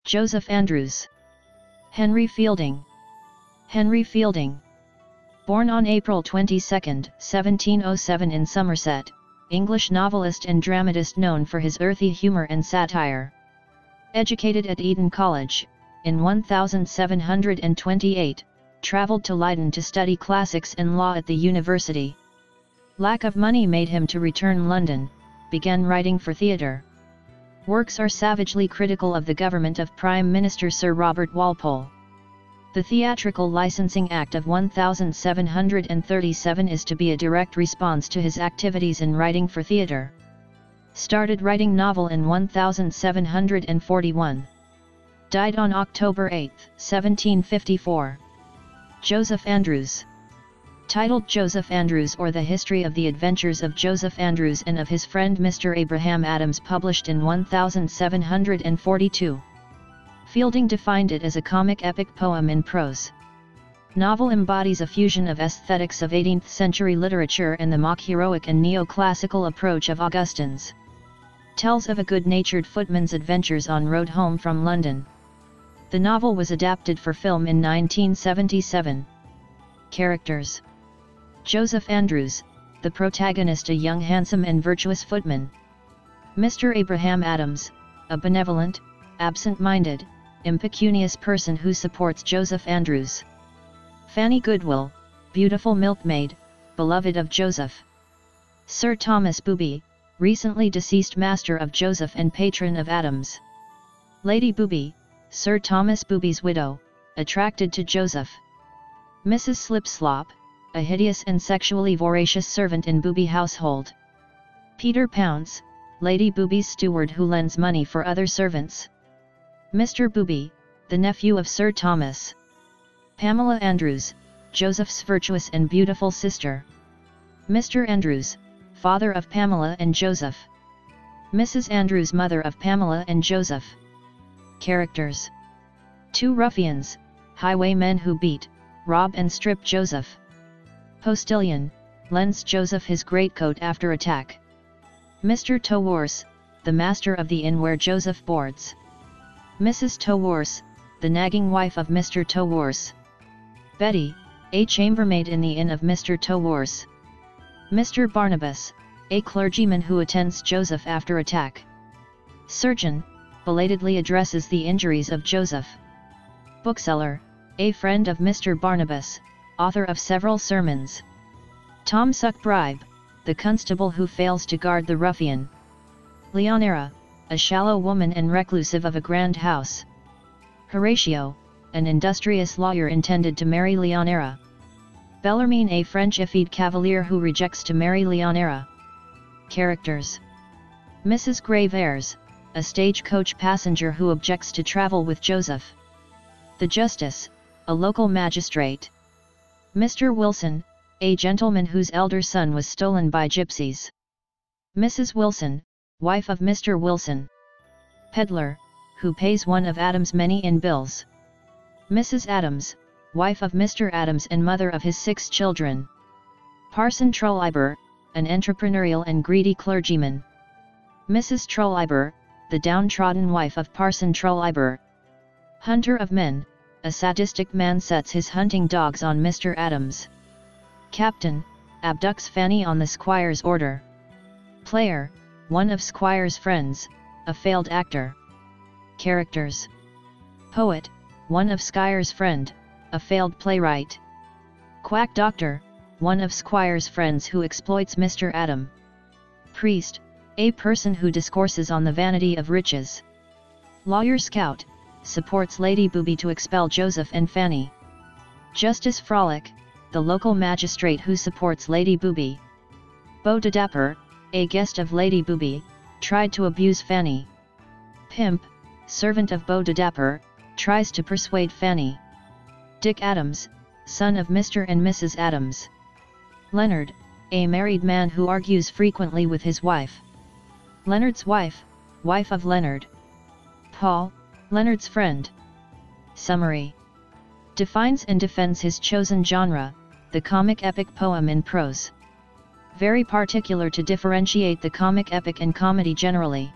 Joseph Andrews. Henry Fielding. Henry Fielding. Born on April 22, 1707 in Somerset, English novelist and dramatist known for his earthy humour and satire. Educated at Eton College, in 1728, travelled to Leiden to study classics and law at the university. Lack of money made him to return London, began writing for theatre. Works are savagely critical of the government of Prime Minister Sir Robert Walpole. The Theatrical Licensing Act of 1737 is to be a direct response to his activities in writing for theatre. Started writing novel in 1741. Died on October 8, 1754. Joseph Andrews. Titled Joseph Andrews or The History of the Adventures of Joseph Andrews and of his friend Mr. Abraham Adams, published in 1742. Fielding defined it as a comic epic poem in prose. Novel embodies a fusion of aesthetics of 18th century literature and the mock heroic and neoclassical approach of Augustine's. Tells of a good-natured footman's adventures on road home from London. The novel was adapted for film in 1977. Characters: Joseph Andrews, the protagonist, a young, handsome and virtuous footman. Mr. Abraham Adams, a benevolent, absent-minded, impecunious person who supports Joseph Andrews. Fanny Goodwill, beautiful milkmaid, beloved of Joseph. Sir Thomas Booby, recently deceased master of Joseph and patron of Adams. Lady Booby, Sir Thomas Booby's widow, attracted to Joseph. Mrs. Slipslop, a hideous and sexually voracious servant in Booby household. Peter Pounce, Lady Booby's steward who lends money for other servants. Mr. Booby, the nephew of Sir Thomas. Pamela Andrews, Joseph's virtuous and beautiful sister. Mr. Andrews, father of Pamela and Joseph. Mrs. Andrews, mother of Pamela and Joseph. Characters: 2 ruffians, highwaymen who beat, rob and strip Joseph. Postilion, lends Joseph his greatcoat after attack. Mr. Towors, the master of the inn where Joseph boards. Mrs. Towors, the nagging wife of Mr. Towors. Betty, a chambermaid in the inn of Mr. Towors. Mr. Barnabas, a clergyman who attends Joseph after attack. Surgeon, belatedly addresses the injuries of Joseph. Bookseller, a friend of Mr. Barnabas, author of several sermons. Tom Suckbribe, the constable who fails to guard the ruffian. Leonera, a shallow woman and reclusive of a grand house. Horatio, an industrious lawyer intended to marry Leonera. Bellarmine, a French effete cavalier who rejects to marry Leonera. Characters: Mrs. Graveairs, a stagecoach passenger who objects to travel with Joseph. The Justice, a local magistrate. Mr. Wilson, a gentleman whose elder son was stolen by gypsies. Mrs. Wilson, wife of Mr. Wilson. Peddler, who pays one of Adams' many in bills. Mrs. Adams, wife of Mr. Adams and mother of his 6 children. Parson Trolliber, an entrepreneurial and greedy clergyman. Mrs. Trolliber, the downtrodden wife of Parson Trolliber. Hunter of men, a sadistic man sets his hunting dogs on Mr. Adams. Captain, abducts Fanny on the squire's order. Player, one of Squire's friends, a failed actor. Characters: Poet, one of Squire's friend, a failed playwright. Quack Doctor, one of Squire's friends who exploits Mr. Adam. Priest, a person who discourses on the vanity of riches. Lawyer Scout, supports Lady Booby to expel Joseph and Fanny. Justice Frolic, the local magistrate who supports Lady Booby. Beau de Dapper, a guest of Lady Booby, tried to abuse Fanny. Pimp, servant of Beau de Dapper, tries to persuade Fanny. Dick Adams, son of Mr. and Mrs. Adams. Leonard, a married man who argues frequently with his wife. Leonard's wife, wife of Leonard. Paul, Leonard's friend. Summary: defines and defends his chosen genre, the comic epic poem in prose. Very particular to differentiate the comic epic and comedy generally.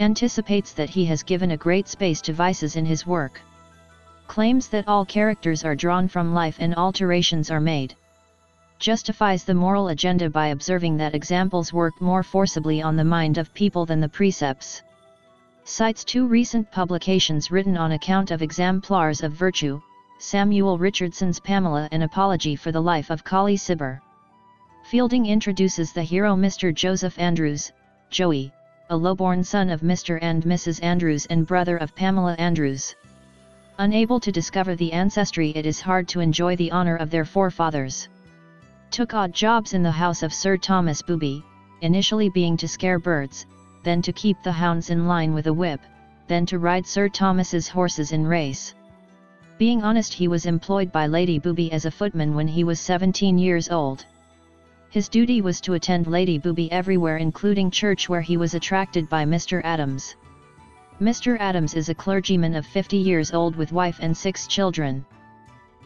Anticipates that he has given a great space to vices in his work. Claims that all characters are drawn from life and alterations are made. Justifies the moral agenda by observing that examples work more forcibly on the mind of people than the precepts. Cites 2 recent publications written on account of exemplars of virtue, Samuel Richardson's Pamela, An Apology for the Life of Colley Cibber. Fielding introduces the hero Mr. Joseph Andrews, Joey, a lowborn son of Mr. and Mrs. Andrews and brother of Pamela Andrews. Unable to discover the ancestry, it is hard to enjoy the honor of their forefathers. Took odd jobs in the house of Sir Thomas Booby, initially being to scare birds, then to keep the hounds in line with a whip, then to ride Sir Thomas's horses in race. Being honest, he was employed by Lady Booby as a footman when he was 17 years old. His duty was to attend Lady Booby everywhere, including church, where he was attracted by Mr. Adams. Mr. Adams is a clergyman of 50 years old with wife and 6 children.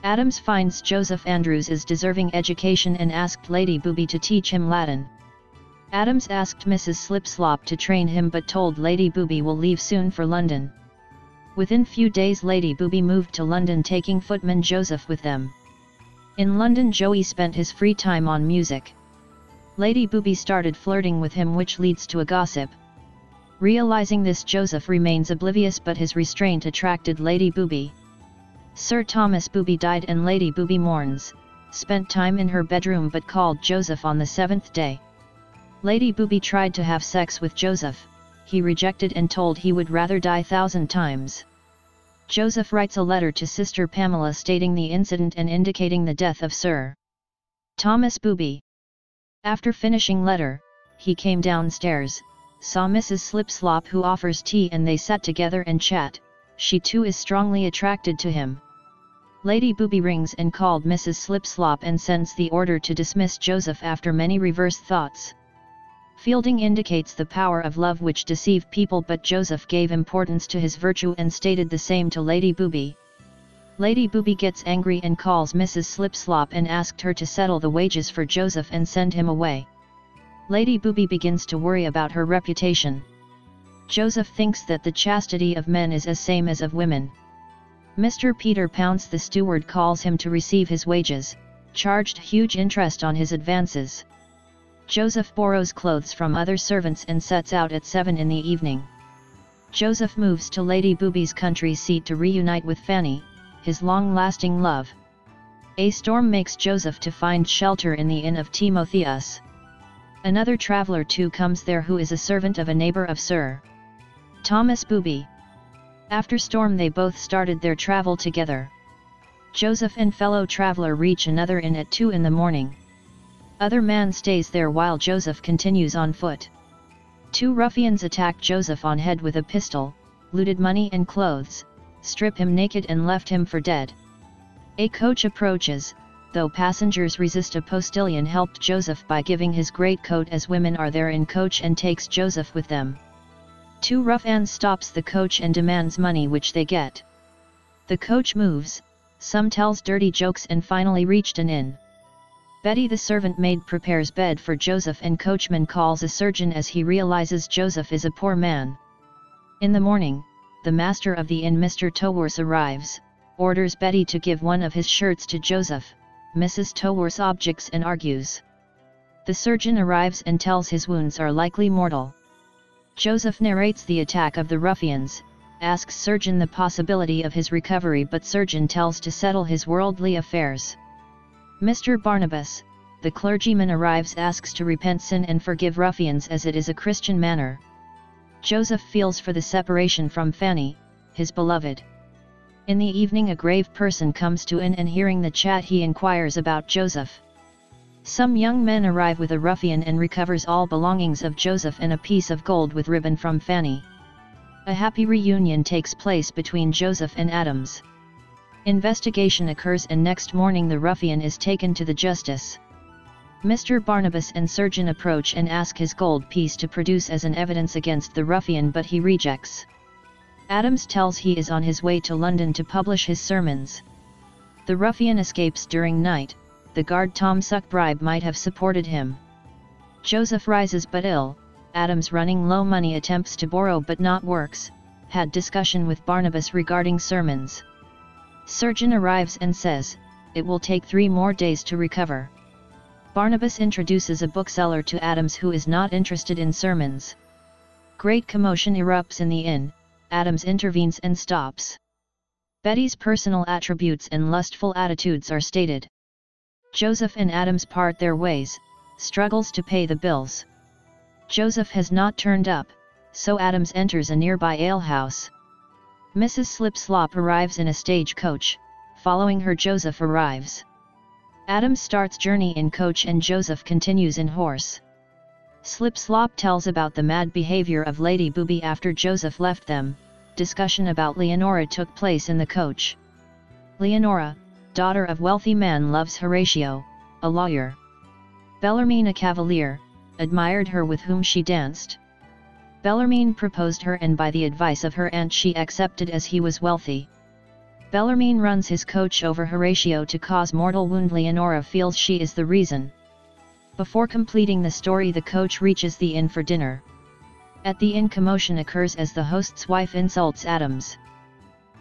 Adams finds Joseph Andrews is deserving education and asked Lady Booby to teach him Latin. Adams asked Mrs. Slipslop to train him, but told Lady Booby will leave soon for London. Within few days Lady Booby moved to London, taking footman Joseph with them. In London, Joey spent his free time on music. Lady Booby started flirting with him, which leads to a gossip. Realizing this, Joseph remains oblivious, but his restraint attracted Lady Booby. Sir Thomas Booby died and Lady Booby mourns, spent time in her bedroom but called Joseph on the 7th day. Lady Booby tried to have sex with Joseph, he rejected and told he would rather die 1,000 times. Joseph writes a letter to Sister Pamela stating the incident and indicating the death of Sir Thomas Booby. After finishing letter, he came downstairs, saw Mrs. Slipslop, who offers tea, and they sat together and chat. She too is strongly attracted to him. Lady Booby rings and called Mrs. Slipslop and sends the order to dismiss Joseph after many reverse thoughts. Fielding indicates the power of love which deceive people, but Joseph gave importance to his virtue and stated the same to Lady Booby. Lady Booby gets angry and calls Mrs. Slipslop and asked her to settle the wages for Joseph and send him away. Lady Booby begins to worry about her reputation. Joseph thinks that the chastity of men is as same as of women. Mr. Peter Pounce, the steward, calls him to receive his wages, charged huge interest on his advances. Joseph borrows clothes from other servants and sets out at 7 in the evening. Joseph moves to Lady Booby's country seat to reunite with Fanny, his long-lasting love. A storm makes Joseph to find shelter in the inn of Timotheus. Another traveller too comes there, who is a servant of a neighbour of Sir Thomas Booby. After storm they both started their travel together. Joseph and fellow traveller reach another inn at 2 in the morning. Other man stays there while Joseph continues on foot. 2 ruffians attack Joseph on head with a pistol, looted money and clothes, strip him naked and left him for dead. A coach approaches, though passengers resist. A postilion helped Joseph by giving his greatcoat, as women are there in coach, and takes Joseph with them. 2 ruffians stops the coach and demands money, which they get. The coach moves, some tells dirty jokes, and finally reached an inn. Betty the servant maid prepares bed for Joseph, and coachman calls a surgeon as he realizes Joseph is a poor man. In the morning, the master of the inn, Mr. Towers, arrives, orders Betty to give one of his shirts to Joseph. Mrs. Towers objects and argues. The surgeon arrives and tells his wounds are likely mortal. Joseph narrates the attack of the ruffians, asks surgeon the possibility of his recovery, but surgeon tells to settle his worldly affairs. Mr. Barnabas, the clergyman, arrives, asks to repent sin and forgive ruffians, as it is a Christian manner. Joseph feels for the separation from Fanny, his beloved. In the evening a grave person comes to inn, and hearing the chat he inquires about Joseph. Some young men arrive with a ruffian and recovers all belongings of Joseph and a piece of gold with ribbon from Fanny. A happy reunion takes place between Joseph and Adams. Investigation occurs, and next morning the ruffian is taken to the justice. Mr. Barnabas and surgeon approach and ask his gold piece to produce as an evidence against the ruffian, but he rejects. Adams tells he is on his way to London to publish his sermons. The ruffian escapes during night. The guard Tom Suckbribe might have supported him. Joseph rises but ill, Adams running low money attempts to borrow but not works, had discussion with Barnabas regarding sermons. Surgeon arrives and says, it will take 3 more days to recover. Barnabas introduces a bookseller to Adams who is not interested in sermons. Great commotion erupts in the inn, Adams intervenes and stops. Betty's personal attributes and lustful attitudes are stated. Joseph and Adams part their ways, struggles to pay the bills. Joseph has not turned up, so Adams enters a nearby alehouse. Mrs. Slip-Slop arrives in a stagecoach, following her Joseph arrives. Adams starts journey in coach and Joseph continues in horse. Slip-Slop tells about the mad behavior of Lady Booby after Joseph left them. Discussion about Leonora took place in the coach. Leonora, daughter of wealthy man, loves Horatio, a lawyer. Bellarmine, a cavalier, admired her with whom she danced. Bellarmine proposed her and by the advice of her aunt she accepted as he was wealthy. Bellarmine runs his coach over Horatio to cause mortal wound. Leonora feels she is the reason. Before completing the story, the coach reaches the inn for dinner. At the inn, commotion occurs as the host's wife insults Adams.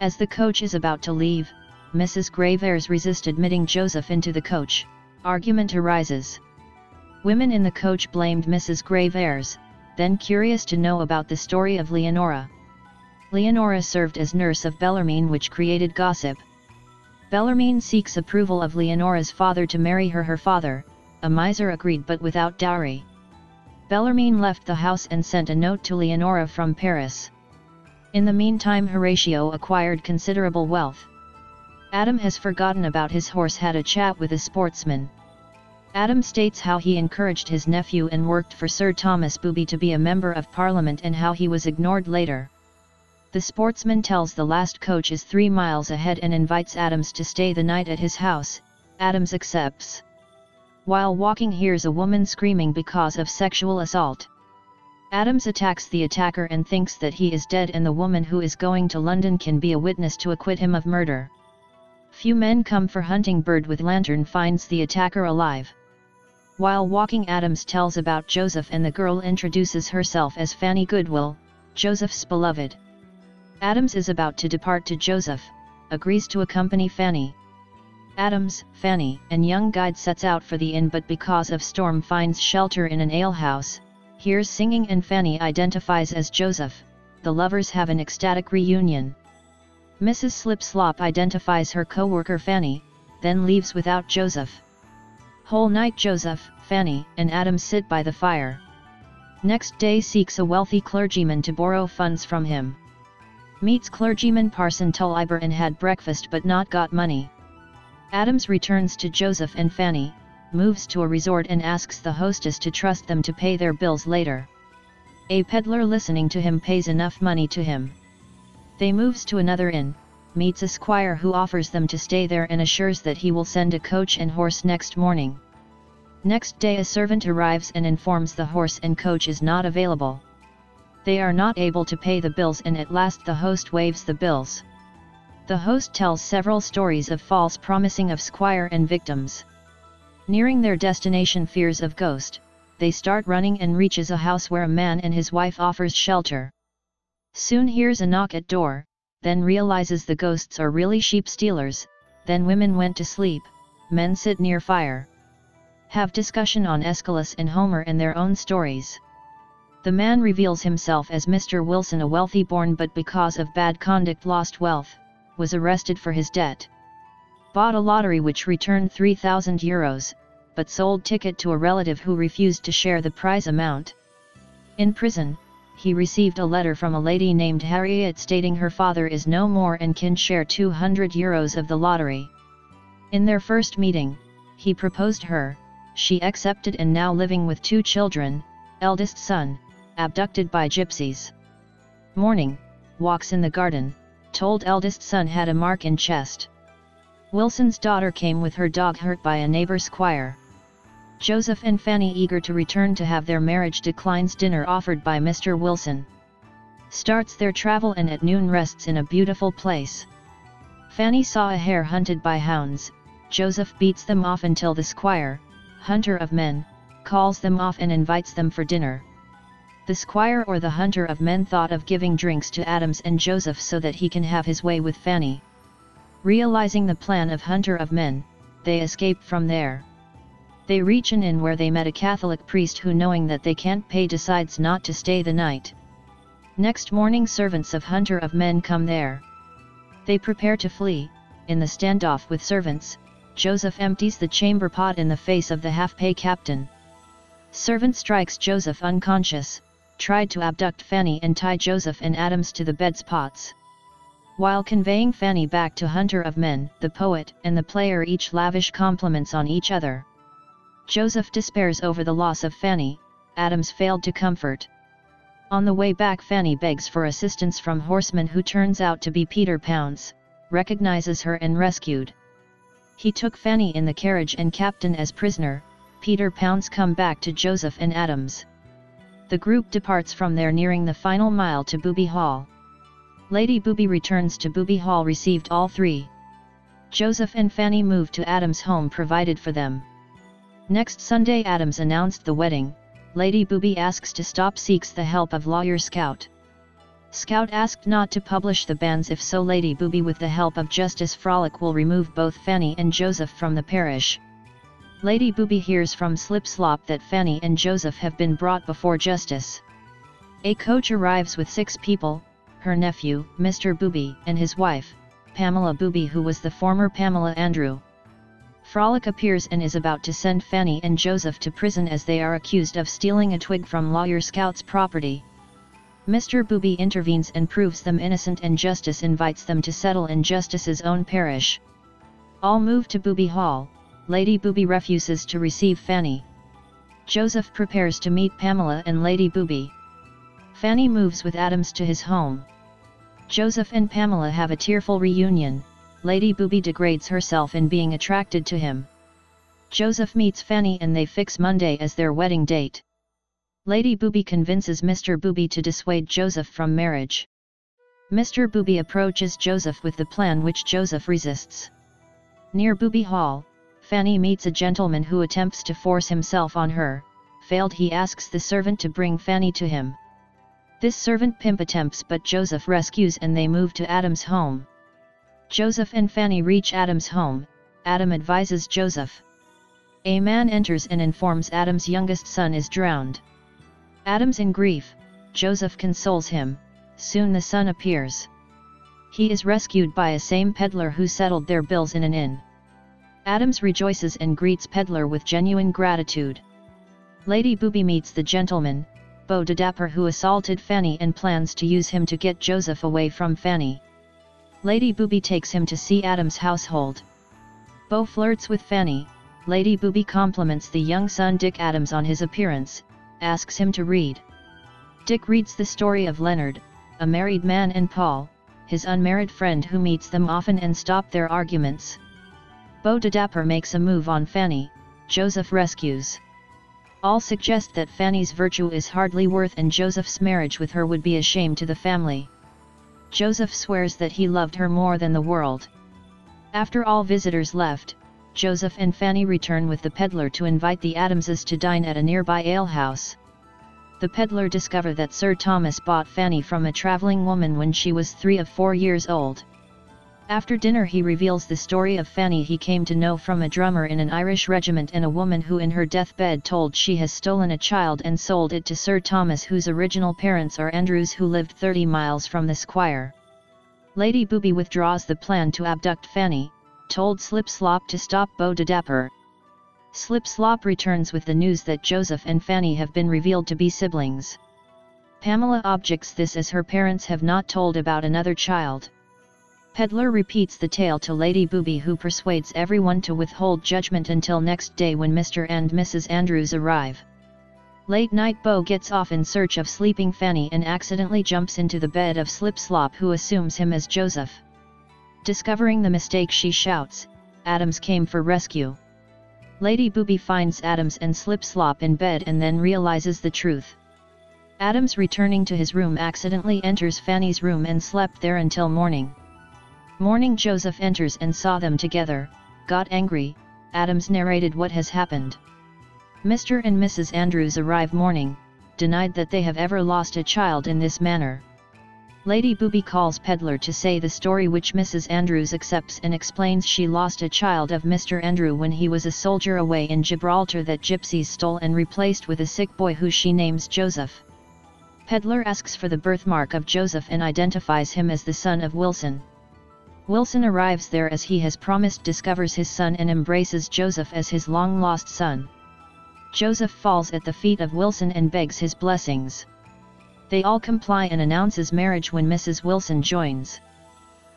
As the coach is about to leave, Mrs. Graveairs resists admitting Joseph into the coach. Argument arises. Women in the coach blamed Mrs. Graveairs, then curious to know about the story of Leonora. Leonora served as nurse of Bellarmine, which created gossip. Bellarmine seeks approval of Leonora's father to marry her. Her father, a miser, agreed but without dowry. Bellarmine left the house and sent a note to Leonora from Paris. In the meantime, Horatio acquired considerable wealth. Adam has forgotten about his horse, had a chat with a sportsman. Adam states how he encouraged his nephew and worked for Sir Thomas Booby to be a member of Parliament and how he was ignored later. The sportsman tells the last coach is 3 miles ahead and invites Adams to stay the night at his house. Adams accepts. While walking, hears a woman screaming because of sexual assault. Adams attacks the attacker and thinks that he is dead and the woman who is going to London can be a witness to acquit him of murder. Few men come for hunting. Bird with lantern finds the attacker alive. While walking, Adams tells about Joseph and the girl introduces herself as Fanny Goodwill, Joseph's beloved. Adams is about to depart to Joseph, agrees to accompany Fanny. Adams, Fanny, and young guide sets out for the inn, but because of storm finds shelter in an alehouse, hears singing and Fanny identifies as Joseph. The lovers have an ecstatic reunion. Mrs. Slip-Slop identifies her co-worker Fanny, then leaves without Joseph. Whole night Joseph, Fanny, and Adams sit by the fire. Next day seeks a wealthy clergyman to borrow funds from him. Meets clergyman Parson Tulliver and had breakfast but not got money. Adams returns to Joseph and Fanny, moves to a resort and asks the hostess to trust them to pay their bills later. A peddler listening to him pays enough money to him. They moves to another inn, meets a squire who offers them to stay there and assures that he will send a coach and horse next morning. Next day a servant arrives and informs the horse and coach is not available. They are not able to pay the bills and at last the host waives the bills. The host tells several stories of false promising of squire and victims. Nearing their destination, fears of ghost, they start running and reaches a house where a man and his wife offers shelter. Soon hears a knock at door, then realizes the ghosts are really sheep stealers. Then women went to sleep, men sit near fire. Have discussion on Aeschylus and Homer and their own stories. The man reveals himself as Mr. Wilson, a wealthy born but because of bad conduct lost wealth, was arrested for his debt. Bought a lottery which returned €3,000, but sold ticket to a relative who refused to share the prize amount. In prison, he received a letter from a lady named Harriet stating her father is no more and can share €200 of the lottery. In their first meeting, he proposed her, she accepted and now living with 2 children, eldest son, abducted by gypsies. Morning, walks in the garden, told eldest son had a mark in chest. Wilson's daughter came with her dog hurt by a neighbor squire. Joseph and Fanny eager to return to have their marriage declines dinner offered by Mr. Wilson. Starts their travel and at noon rests in a beautiful place. Fanny saw a hare hunted by hounds, Joseph beats them off until the squire, hunter of men, calls them off and invites them for dinner. The squire or the hunter of men thought of giving drinks to Adams and Joseph so that he can have his way with Fanny. Realizing the plan of hunter of men, they escape from there. They reach an inn where they met a Catholic priest who, knowing that they can't pay, decides not to stay the night. Next morning servants of hunter of men come there. They prepare to flee. In the standoff with servants, Joseph empties the chamber pot in the face of the half-pay captain. Servant strikes Joseph unconscious, tried to abduct Fanny and tie Joseph and Adams to the bed's pots. While conveying Fanny back to hunter of men, the poet and the player each lavish compliments on each other. Joseph despairs over the loss of Fanny, Adams failed to comfort. On the way back, Fanny begs for assistance from horseman who turns out to be Peter Pounce, recognizes her and rescued. He took Fanny in the carriage and captain as prisoner. Peter Pounce come back to Joseph and Adams. The group departs from there, nearing the final mile to Booby Hall. Lady Booby returns to Booby Hall, received all three. Joseph and Fanny moved to Adams' home provided for them. Next Sunday Adams announced the wedding. Lady Booby asks to stop, seeks the help of lawyer Scout. Scout asked not to publish the bans, if so Lady Booby with the help of Justice Frolic will remove both Fanny and Joseph from the parish. Lady Booby hears from Slip Slop that Fanny and Joseph have been brought before justice. A coach arrives with 6 people, her nephew, Mr. Booby, and his wife, Pamela Booby, who was the former Pamela Andrew. Frolic appears and is about to send Fanny and Joseph to prison as they are accused of stealing a twig from lawyer Scout's property. Mr. Booby intervenes and proves them innocent, and Justice invites them to settle in Justice's own parish. All move to Booby Hall. Lady Booby refuses to receive Fanny. Joseph prepares to meet Pamela and Lady Booby. Fanny moves with Adams to his home. Joseph and Pamela have a tearful reunion. Lady Booby degrades herself in being attracted to him. Joseph meets Fanny and they fix Monday as their wedding date. Lady Booby convinces Mr. Booby to dissuade Joseph from marriage. Mr. Booby approaches Joseph with the plan, which Joseph resists. Near Booby Hall, Fanny meets a gentleman who attempts to force himself on her. Failed, he asks the servant to bring Fanny to him. This servant pimp attempts, but Joseph rescues and they move to Adam's home. Joseph and Fanny reach Adam's home. Adam advises Joseph. A man enters and informs Adam's youngest son is drowned. Adam's in grief. Joseph consoles him. Soon the son appears. He is rescued by a same peddler who settled their bills in an inn. Adams rejoices and greets peddler with genuine gratitude. Lady Booby meets the gentleman, Beau de Dapper, who assaulted Fanny and plans to use him to get Joseph away from Fanny. Lady Booby takes him to see Adam's household. Beau flirts with Fanny. Lady Booby compliments the young son Dick Adams on his appearance, asks him to read. Dick reads the story of Leonard, a married man, and Paul, his unmarried friend, who meets them often and stop their arguments. Beau de Dapper makes a move on Fanny. Joseph rescues. All suggest that Fanny's virtue is hardly worth and Joseph's marriage with her would be a shame to the family. Joseph swears that he loved her more than the world. After all visitors left, Joseph and Fanny return with the peddler to invite the Adamses to dine at a nearby alehouse. The peddler discovers that Sir Thomas bought Fanny from a travelling woman when she was 3 or 4 years old. After dinner he reveals the story of Fanny he came to know from a drummer in an Irish regiment and a woman who in her deathbed told she has stolen a child and sold it to Sir Thomas, whose original parents are Andrews, who lived 30 miles from the squire. Lady Booby withdraws the plan to abduct Fanny, told Slip Slop to stop Beau de Dapper. Slip Slop returns with the news that Joseph and Fanny have been revealed to be siblings. Pamela objects this as her parents have not told about another child. Peddler repeats the tale to Lady Booby, who persuades everyone to withhold judgment until next day when Mr. and Mrs. Andrews arrive. Late night Beau gets off in search of sleeping Fanny and accidentally jumps into the bed of Slip Slop, who assumes him as Joseph. Discovering the mistake, she shouts, "Adams came for rescue." Lady Booby finds Adams and Slip Slop in bed and then realizes the truth. Adams, returning to his room, accidentally enters Fanny's room and slept there until morning. Morning Joseph enters and saw them together, got angry. Adams narrated what has happened. Mr. and Mrs. Andrews arrive morning. denied that they have ever lost a child in this manner. Lady Booby calls Pedlar to say the story, which Mrs. Andrews accepts and explains she lost a child of Mr. Andrew when he was a soldier away in Gibraltar that gypsies stole and replaced with a sick boy who she names Joseph. Pedlar asks for the birthmark of Joseph and identifies him as the son of Wilson. Wilson arrives there as he has promised, discovers his son and embraces Joseph as his long-lost son. Joseph falls at the feet of Wilson and begs his blessings. They all comply and announces marriage when Mrs. Wilson joins.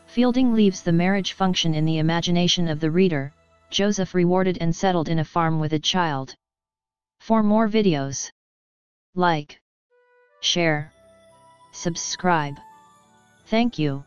Fielding leaves the marriage function in the imagination of the reader, Joseph rewarded and settled in a farm with a child. For more videos, like, share, subscribe. Thank you.